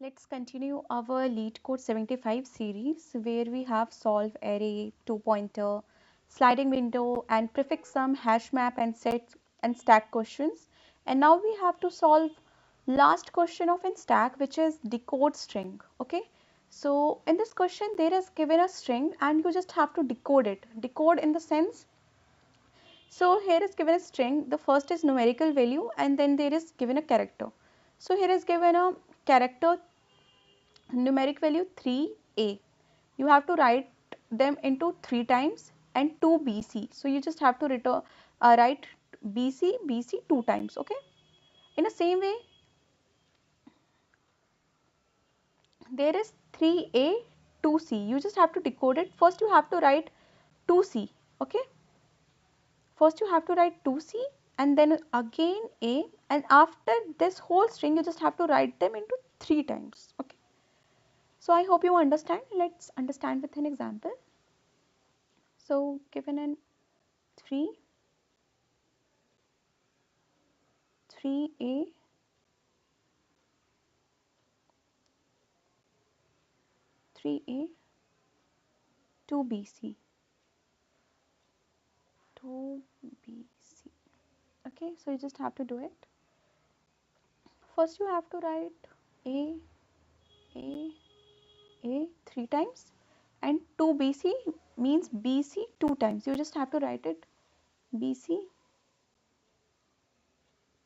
Let's continue our LeetCode 75 series where we have solve array, two pointer, sliding window and prefix sum, hash map and set and stack questions. And now we have to solve last question of in stack, which is decode string. Okay. So in this question there is given a string and you just have to decode it. Decode in the sense, so here is given a string, the first is numerical value and then there is given a character. So here is given a character numeric value 3a. You have to write them into 3 times and 2 bc. So you just have to write bc 2 times. Okay. In the same way, there is 3a 2c. You just have to decode it. First you have to write 2c. Okay. First you have to write 2c and then again a, and after this whole string you just have to write them into 3 times. Okay. So I hope you understand. Let's understand with an example. So given an 3, 3a, 3a, 2bc, 2bc. Okay, so you just have to do it. First you have to write a, a, a 3 times and 2bc means bc 2 times. You just have to write it bc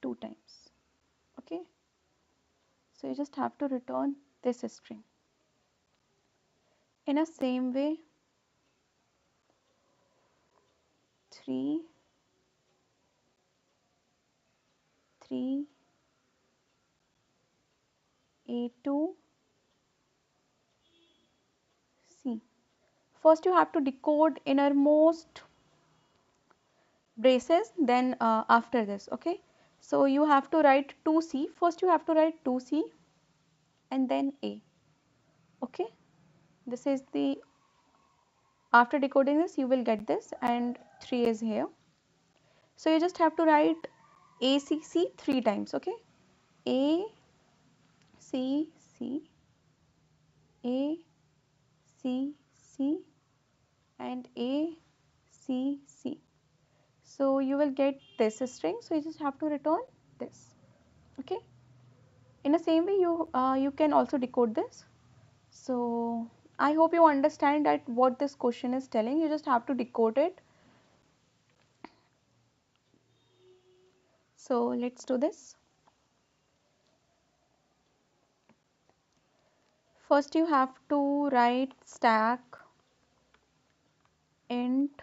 2 times. Okay, so you just have to return this string. In a same way, 3, 3, a2, c. First you have to decode innermost braces, then after this. Okay, so you have to write 2c. First you have to write 2c and then a. Okay, this is the, after decoding this you will get this, and 3 is here. So you just have to write acc 3 times. Okay, a c c, a c c and a c c. So you will get this string, so you just have to return this. Okay, in the same way you can also decode this. So I hope you understand that what this question is telling. You just have to decode it. So let's do this. First you have to write stack int,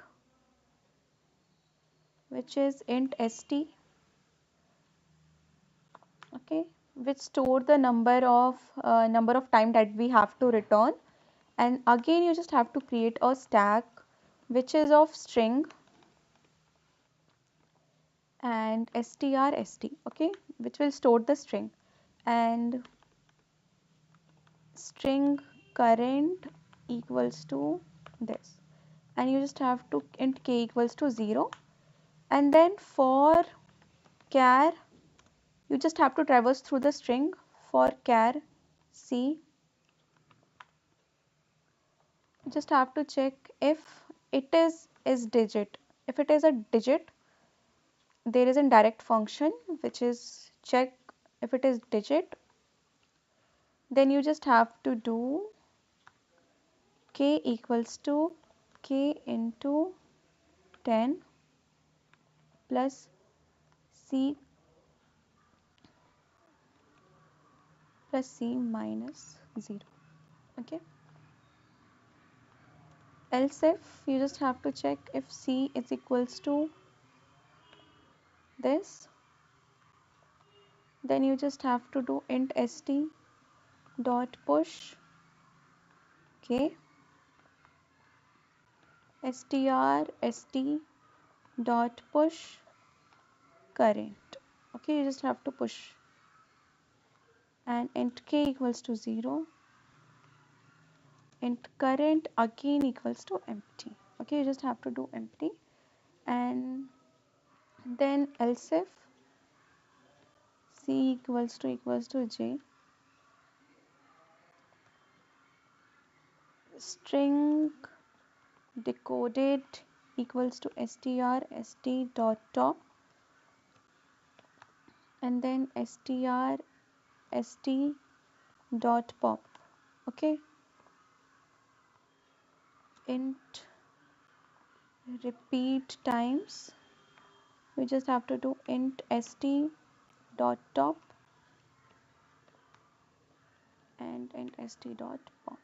which is int st, okay, which store the number of time that we have to return, and again you just have to create a stack which is of string and strst, okay, which will store the string, and string current equals to this, and you just have to int k equals to 0, and then for char you just have to traverse through the string. For char c, you just have to check if it is digit. If it is a digit, there is a direct function which is check if it is digit, then you just have to do k equals to k into 10 plus c minus 0. Okay, else if you just have to check if c is equals to this, then you just have to do int st dot push k strst dot push current. Okay, you just have to push, and int k equals to 0, int current again equals to empty. Okay, you just have to do empty, and then else if c equals to j, string decoded equals to str st dot top, and then str st dot pop. Okay, int repeat times, we just have to do int st dot top and int st dot pop,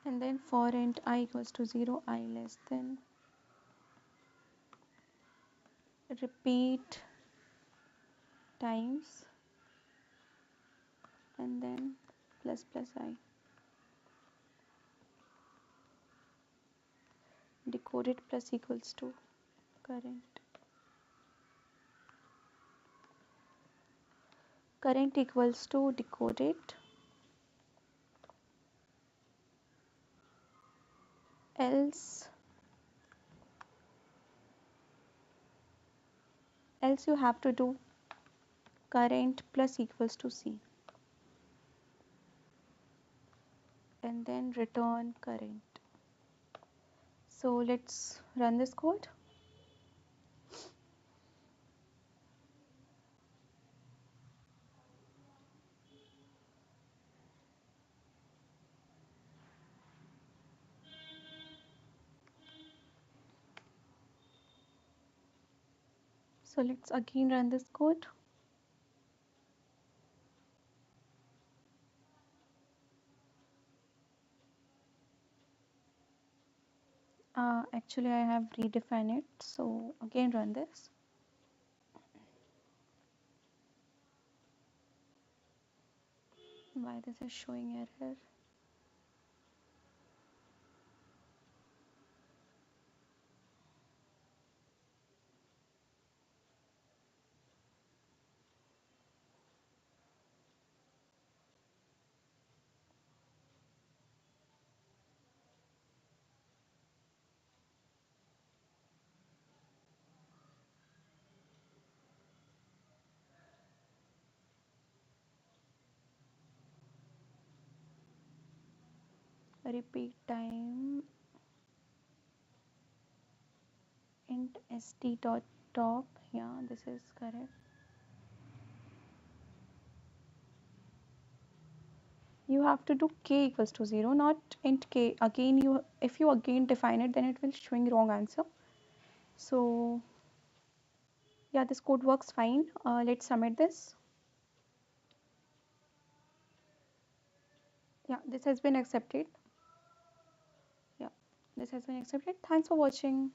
and then for int I equals to 0, I less than, repeat times, and then plus plus I. Decoded plus equals to current equals to decoded, else you have to do current plus equals to C, and then return current. So let's run this code. So let's again run this code. Actually I have redefined it, so again run this. Why this is showing error? Repeat time, int st dot top, yeah, this is correct. You have to do k equals to 0, not int k. Again, if you again define it, then it will showing wrong answer. So yeah, this code works fine. Let's submit this. Yeah, this has been accepted. Yeah, this has been accepted. Thanks for watching.